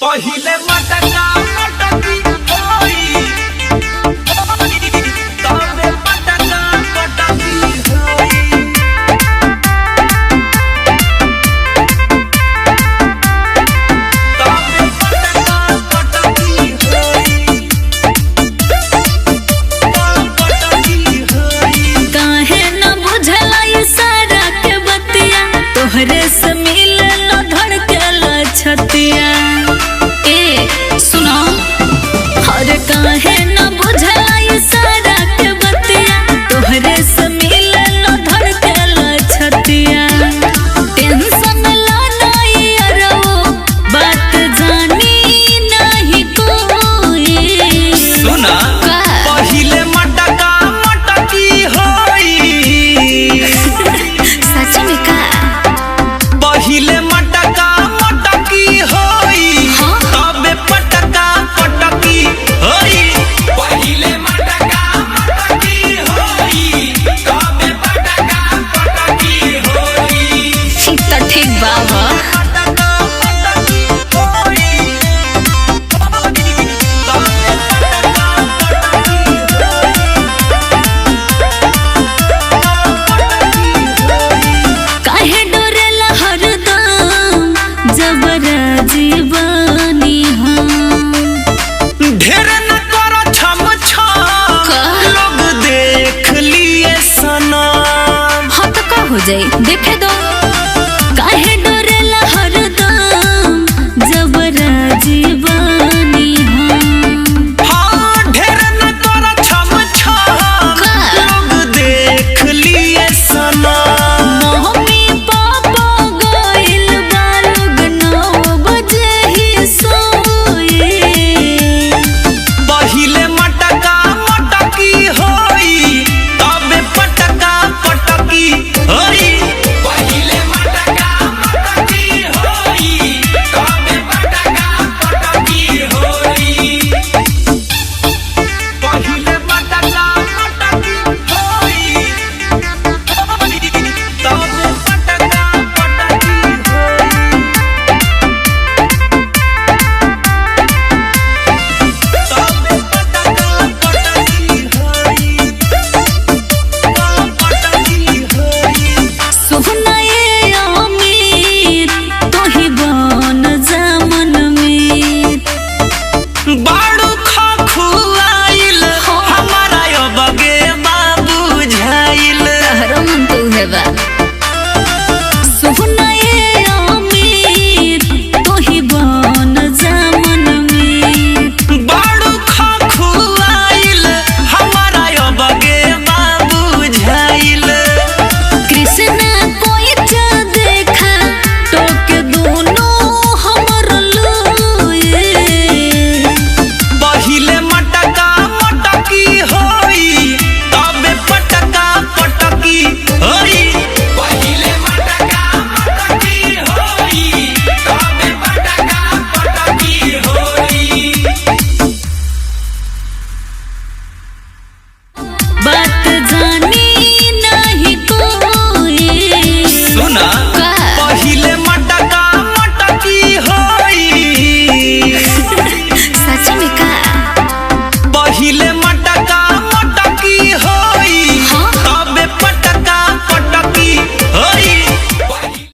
पहिले मटका मटकी होई तबे मटका मटकी होई तबे मटका मटकी होई काहे न बुझला ये सारा के बतिया तोहरे से मिलल धड़कल छतिया ए सुनो अरे काहे न बुझला ये सारा के बतिया तोहरे से मिलल धड़कल छतिया टेंशन ला नहीं अरो बात जानी नहीं कोई सुना पहिले मटका मटकी होई सच में का पहिले मटका मटकी होई हाँ? तबे पटका पटकी होई पहिले मटका मटकी होई तबे पटका पटकी होई तो ठीक बाबा मटका मटकी होई तबे पटका काहे डोरेला हरदम जबरा जीवानी हम ढेर न करो छम छम का? लोग देख लिए सनम हाँ तो का हो जाए देखे दो